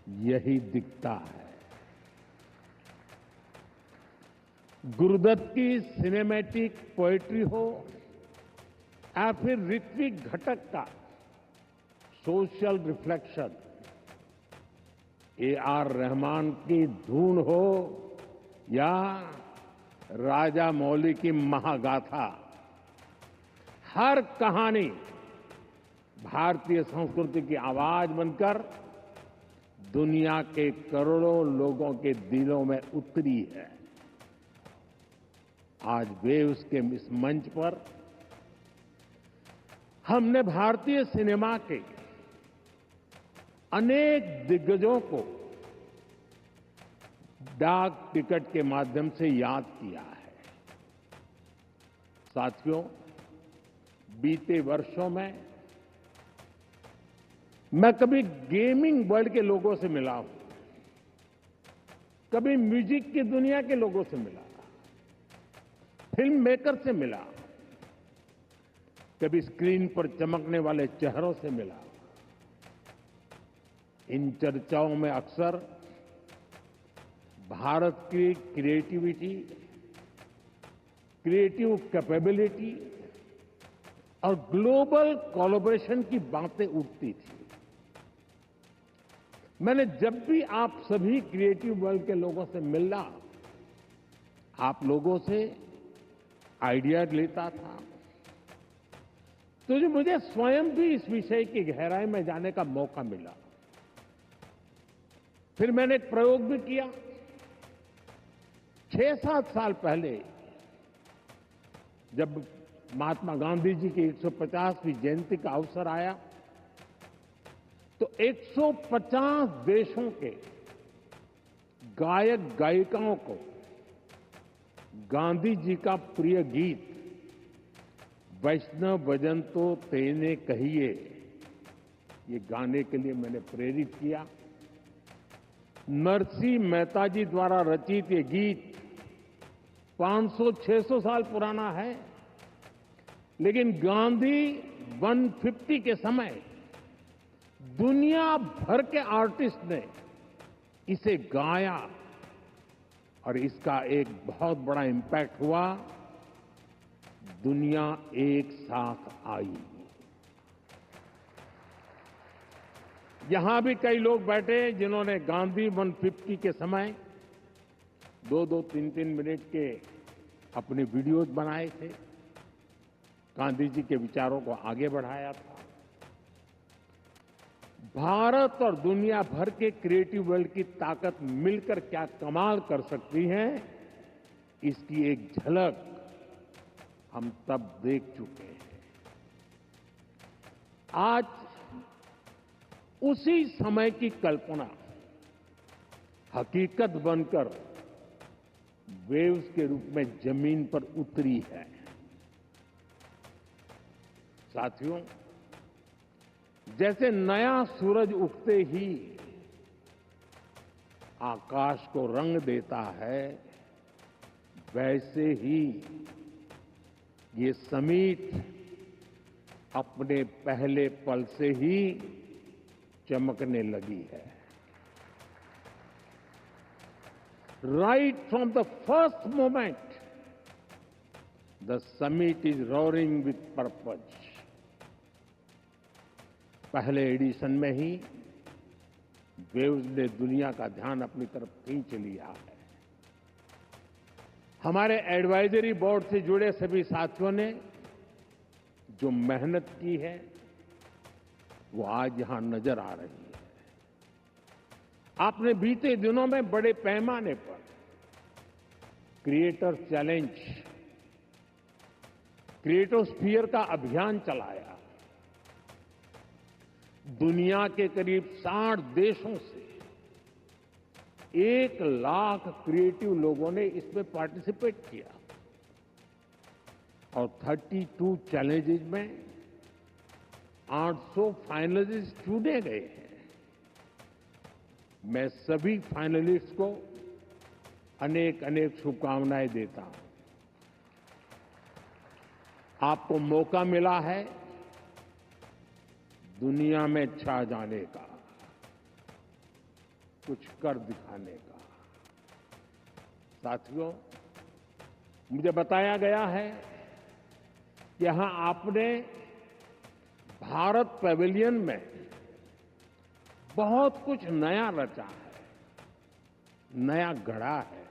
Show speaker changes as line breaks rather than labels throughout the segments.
यही दिखता है। गुरुदत्त की सिनेमैटिक पोएट्री हो या फिर ऋत्विक घटक का सोशल रिफ्लेक्शन, ए.आर. रहमान की धून हो या राजा मौली की महागाथा, हर कहानी भारतीय संस्कृति की आवाज बनकर दुनिया के करोड़ों लोगों के दिलों में उतरी है। आज वेव्स के इस मंच पर हमने भारतीय सिनेमा के अनेक दिग्गजों को डाक टिकट के माध्यम से याद किया है। साथियों, बीते वर्षों में मैं कभी गेमिंग वर्ल्ड के लोगों से मिला हूं, कभी म्यूजिक की दुनिया के लोगों से मिला, फिल्म मेकर से मिला, कभी स्क्रीन पर चमकने वाले चेहरों से मिला। इन चर्चाओं में अक्सर भारत की क्रिएटिविटी, क्रिएटिव कैपेबिलिटी और ग्लोबल कोलैबोरेशन की बातें उठती थी। मैंने जब भी आप सभी क्रिएटिव वर्ल्ड के लोगों से मिला, आप लोगों से आइडिया लेता था, तो जो मुझे स्वयं भी इस विषय की गहराई में जाने का मौका मिला। फिर मैंने एक प्रयोग भी किया। 6-7 साल पहले जब महात्मा गांधी जी की 150वीं जयंती का अवसर आया, तो 150 देशों के गायक गायिकाओं को गांधी जी का प्रिय गीत वैष्णव भजन तो तेने कहिए, ये गाने के लिए मैंने प्रेरित किया। नरसिंह मेहता जी द्वारा रचित ये गीत 500-600 साल पुराना है, लेकिन गांधी 150 के समय दुनिया भर के आर्टिस्ट ने इसे गाया और इसका एक बहुत बड़ा इम्पैक्ट हुआ। दुनिया एक साथ आई। यहां भी कई लोग बैठे जिन्होंने गांधी 150 के समय 2-2, 3-3 मिनट के अपने वीडियोज बनाए थे, गांधी जी के विचारों को आगे बढ़ाया था। भारत और दुनिया भर के क्रिएटिव वर्ल्ड की ताकत मिलकर क्या कमाल कर सकती है, इसकी एक झलक हम तब देख चुके हैं। आज उसी समय की कल्पना हकीकत बनकर वेव्स के रूप में जमीन पर उतरी है। साथियों, जैसे नया सूरज उगते ही आकाश को रंग देता है, वैसे ही ये समीट अपने पहले पल से ही चमकने लगी है। Right from the first moment the summit is roaring with purpose. पहले एडिशन में ही वेव्स ने दुनिया का ध्यान अपनी तरफ खींच लिया है। हमारे एडवाइजरी बोर्ड से जुड़े सभी साथियों ने जो मेहनत की है, वो आज यहां नजर आ रही है। आपने बीते दिनों में बड़े पैमाने पर क्रिएटर चैलेंज, क्रिएटोस्फीयर का अभियान चलाया। दुनिया के करीब 60 देशों से 1 लाख क्रिएटिव लोगों ने इसमें पार्टिसिपेट किया और 32 चैलेंजेस में 800 फाइनलिस्ट चुने गए हैं। मैं सभी फाइनलिस्ट को अनेक अनेक शुभकामनाएं देता हूं। आपको मौका मिला है दुनिया में छा जाने का। कुछ कर दिखाने का। साथियों, मुझे बताया गया है कि यहां आपने भारत पैवेलियन में बहुत कुछ नया रचा है, नया गढ़ा है।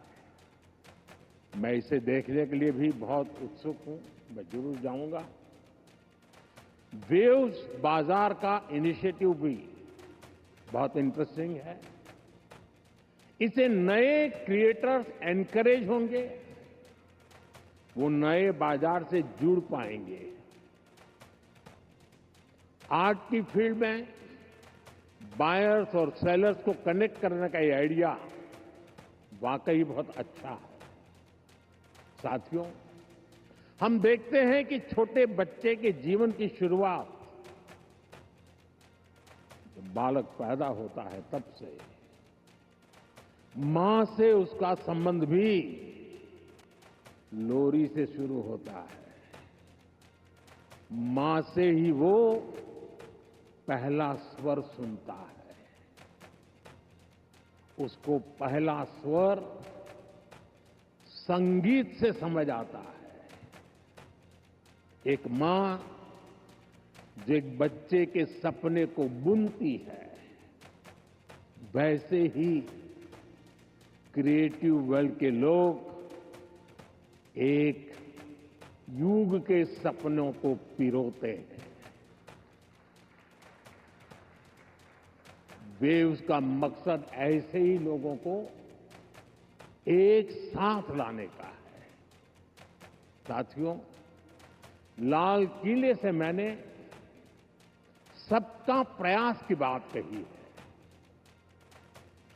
मैं इसे देखने के लिए भी बहुत उत्सुक हूं, मैं जरूर जाऊंगा। वेव्स बाजार का इनिशिएटिव भी बहुत इंटरेस्टिंग है। इसे नए क्रिएटर्स एनकरेज होंगे, वो नए बाजार से जुड़ पाएंगे। आर्ट की फील्ड में बायर्स और सेलर्स को कनेक्ट करने का ये आइडिया वाकई बहुत अच्छा है। साथियों, हम देखते हैं कि छोटे बच्चे के जीवन की शुरुआत जब बालक पैदा होता है तब से मां से उसका संबंध भी लोरी से शुरू होता है। मां से ही वो पहला स्वर सुनता है। उसको पहला स्वर संगीत से समझ आता है। एक मां जो एक बच्चे के सपने को बुनती है, वैसे ही क्रिएटिव वर्ल्ड के लोग एक युग के सपनों को पिरोते हैं। वेव्स का मकसद ऐसे ही लोगों को एक साथ लाने का है। साथियों, लाल किले से मैंने सबका प्रयास की बात कही है।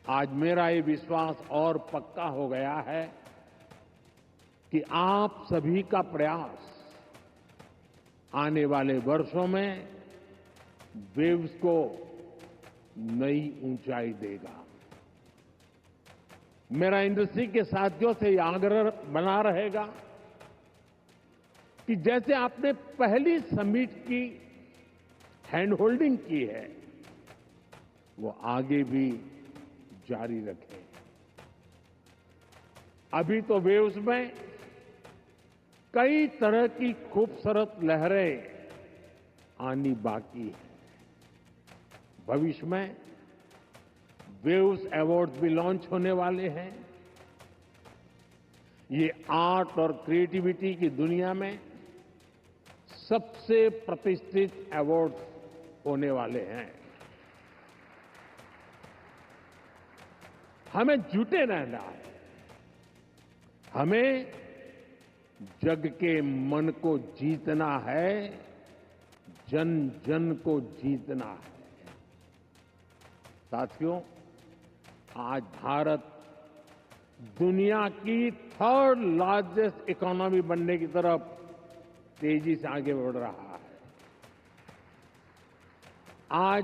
आज मेरा ये विश्वास और पक्का हो गया है कि आप सभी का प्रयास आने वाले वर्षों में वेव्स को नई ऊंचाई देगा। मेरा इंडस्ट्री के साथियों से यह आग्रह बना रहेगा कि जैसे आपने पहली समिट की हैंड होल्डिंग की है, वो आगे भी जारी रखें। अभी तो वेव्स में कई तरह की खूबसूरत लहरें आनी बाकी है। भविष्य में वेव्स अवार्ड भी लॉन्च होने वाले हैं। ये आर्ट और क्रिएटिविटी की दुनिया में सबसे प्रतिष्ठित अवार्ड होने वाले हैं। हमें जुटे रहना है। हमें जग के मन को जीतना है, जन जन को जीतना है। साथियों, आज भारत दुनिया की थर्ड लार्जेस्ट इकोनॉमी बनने की तरफ तेजी से आगे बढ़ रहा है। आज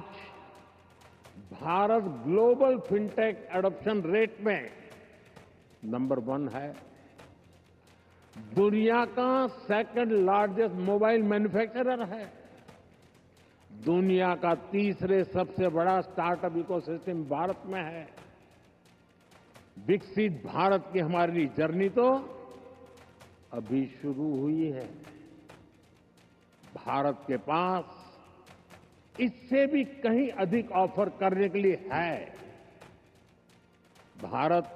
Bharat global fintech adoption rate में नंबर 1 है। दुनिया का सेकंड लार्जेस्ट मोबाइल मैन्युफैक्चरर है। दुनिया का तीसरे सबसे बड़ा स्टार्टअप इकोसिस्टम भारत में है। विकसित भारत की हमारी जर्नी तो अभी शुरू हुई है। भारत के पास इससे भी कहीं अधिक ऑफर करने के लिए है। भारत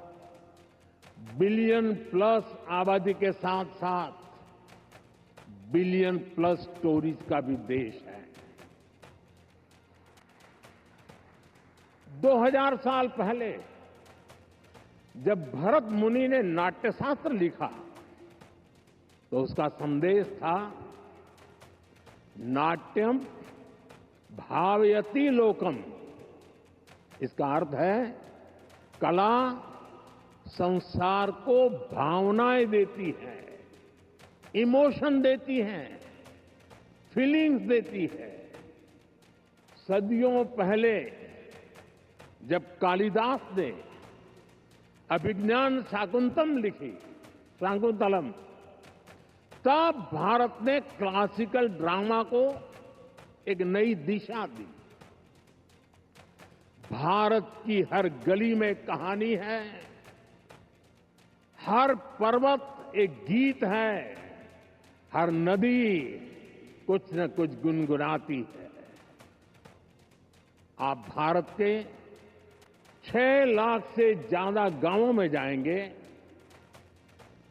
बिलियन प्लस आबादी के साथ साथ बिलियन प्लस स्टोरीज का भी देश है। 2000 साल पहले जब भरत मुनि ने नाट्यशास्त्र लिखा तो उसका संदेश था, नाट्यम भावयति लोकम। इसका अर्थ है कला संसार को भावनाएं देती है, इमोशन देती है, फीलिंग्स देती है। सदियों पहले जब कालिदास ने अभिज्ञान शाकुंतलम लिखी, शाकुंतलम, तब भारत ने क्लासिकल ड्रामा को एक नई दिशा दी। भारत की हर गली में कहानी है, हर पर्वत एक गीत है, हर नदी कुछ न कुछ गुनगुनाती है। आप भारत के 6 लाख से ज्यादा गांवों में जाएंगे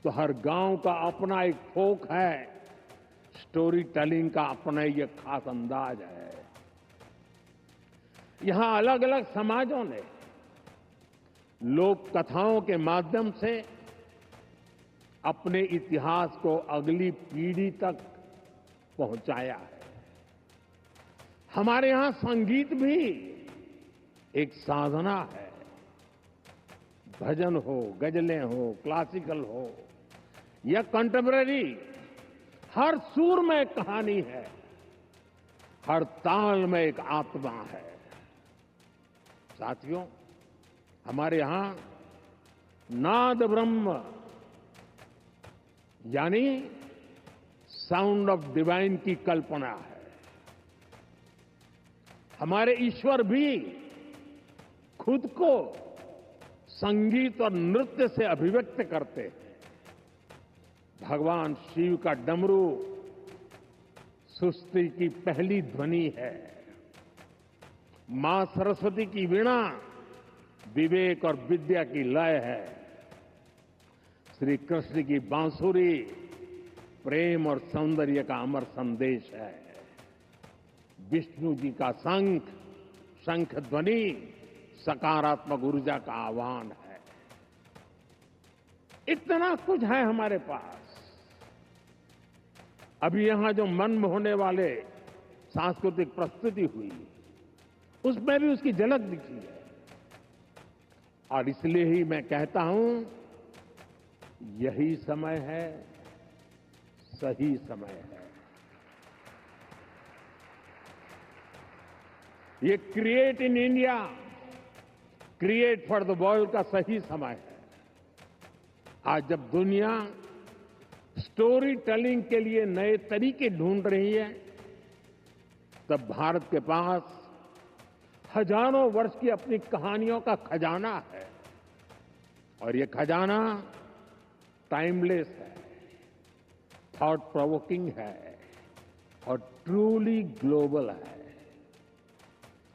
तो हर गांव का अपना एक फोक है, स्टोरी टेलिंग का अपना ये खास अंदाज है। यहां अलग अलग समाजों ने लोक कथाओं के माध्यम से अपने इतिहास को अगली पीढ़ी तक पहुंचाया है। हमारे यहां संगीत भी एक साधना है। भजन हो, गजलें हो, क्लासिकल हो या कंटेम्पररी, हर सुर में एक कहानी है, हर ताल में एक आत्मा है। साथियों, हमारे यहां नाद ब्रह्म यानी साउंड ऑफ डिवाइन की कल्पना है। हमारे ईश्वर भी खुद को संगीत और नृत्य से अभिव्यक्त करते हैं। भगवान शिव का डमरू सृष्टि की पहली ध्वनि है। मां सरस्वती की वीणा विवेक और विद्या की लय है। श्री कृष्ण की बांसुरी प्रेम और सौंदर्य का अमर संदेश है। विष्णु जी का शंख ध्वनि सकारात्मक ऊर्जा का आह्वान है। इतना कुछ है हमारे पास। अभी यहां जो मन मोहने वाले सांस्कृतिक प्रस्तुति हुई, उसमें भी उसकी झलक दिखी है। और इसलिए ही मैं कहता हूं, यही समय है, सही समय है। ये create in India, create for the world का सही समय है। आज जब दुनिया स्टोरी टेलिंग के लिए नए तरीके ढूंढ रही है, तब भारत के पास हजारों वर्ष की अपनी कहानियों का खजाना है। और ये खजाना टाइमलेस है, थॉट प्रोवोकिंग है और ट्रूली ग्लोबल है।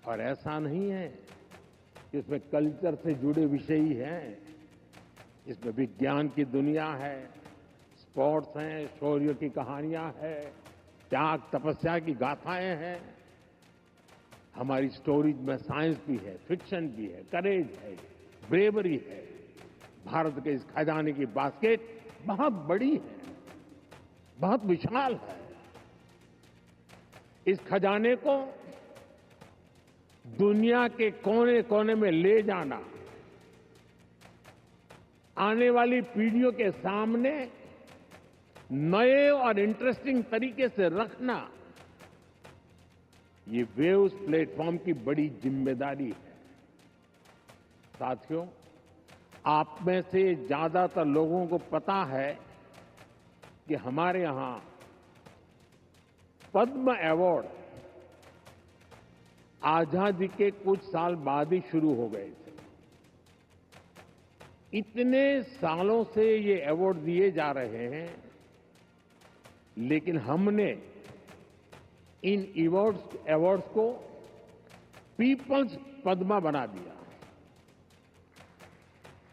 और ऐसा नहीं है कि इसमें कल्चर से जुड़े विषय ही हैं। इसमें विज्ञान की दुनिया है, स्पोर्ट्स हैं, शौर्य की कहानियां हैं, त्याग तपस्या की गाथाएं हैं। हमारी स्टोरीज में साइंस भी है, फिक्शन भी है, करेज है, ब्रेवरी है। भारत के इस खजाने की बास्केट बहुत बड़ी है, बहुत विशाल है। इस खजाने को दुनिया के कोने कोने में ले जाना, आने वाली पीढ़ियों के सामने नए और इंटरेस्टिंग तरीके से रखना, ये वेव्स प्लेटफॉर्म की बड़ी जिम्मेदारी है। साथियों, आप में से ज्यादातर लोगों को पता है कि हमारे यहां पद्म अवार्ड आजादी के कुछ साल बाद ही शुरू हो गए थे। इतने सालों से ये अवार्ड दिए जा रहे हैं, लेकिन हमने इन अवार्ड्स को पीपल्स पद्मा बना दिया।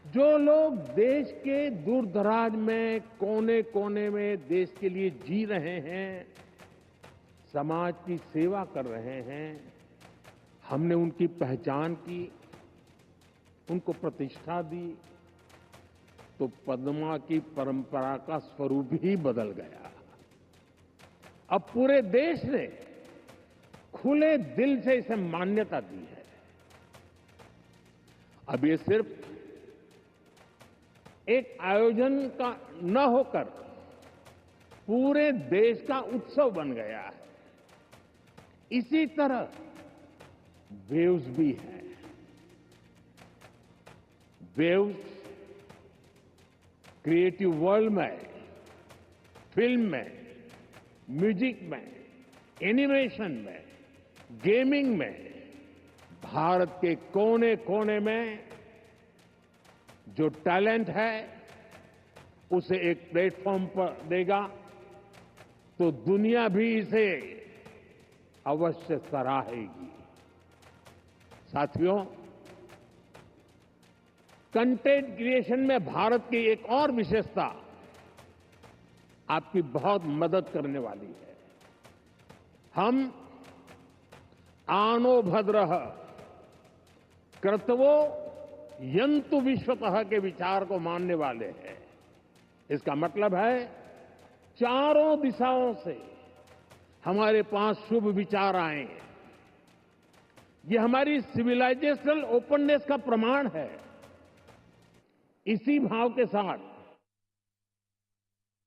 जो लोग देश के दूर दराज में, कोने कोने में देश के लिए जी रहे हैं, समाज की सेवा कर रहे हैं, हमने उनकी पहचान की, उनको प्रतिष्ठा दी, तो पद्मा की परंपरा का स्वरूप ही बदल गया। अब पूरे देश ने खुले दिल से इसे मान्यता दी है। अब ये सिर्फ एक आयोजन का न होकर पूरे देश का उत्सव बन गया है। इसी तरह वेव्स भी है। वेव्स क्रिएटिव वर्ल्ड में, फिल्म में, म्यूजिक में, एनिमेशन में, गेमिंग में भारत के कोने कोने में जो टैलेंट है उसे एक प्लेटफॉर्म पर देगा तो दुनिया भी इसे अवश्य सराहेगी। साथियों, कंटेंट क्रिएशन में भारत की एक और विशेषता आपकी बहुत मदद करने वाली है। हम आनो भद्रः कर्तवो यंतु विश्वतः के विचार को मानने वाले हैं। इसका मतलब है चारों दिशाओं से हमारे पास शुभ विचार आए। ये हमारी सिविलाइजेशनल ओपननेस का प्रमाण है। इसी भाव के साथ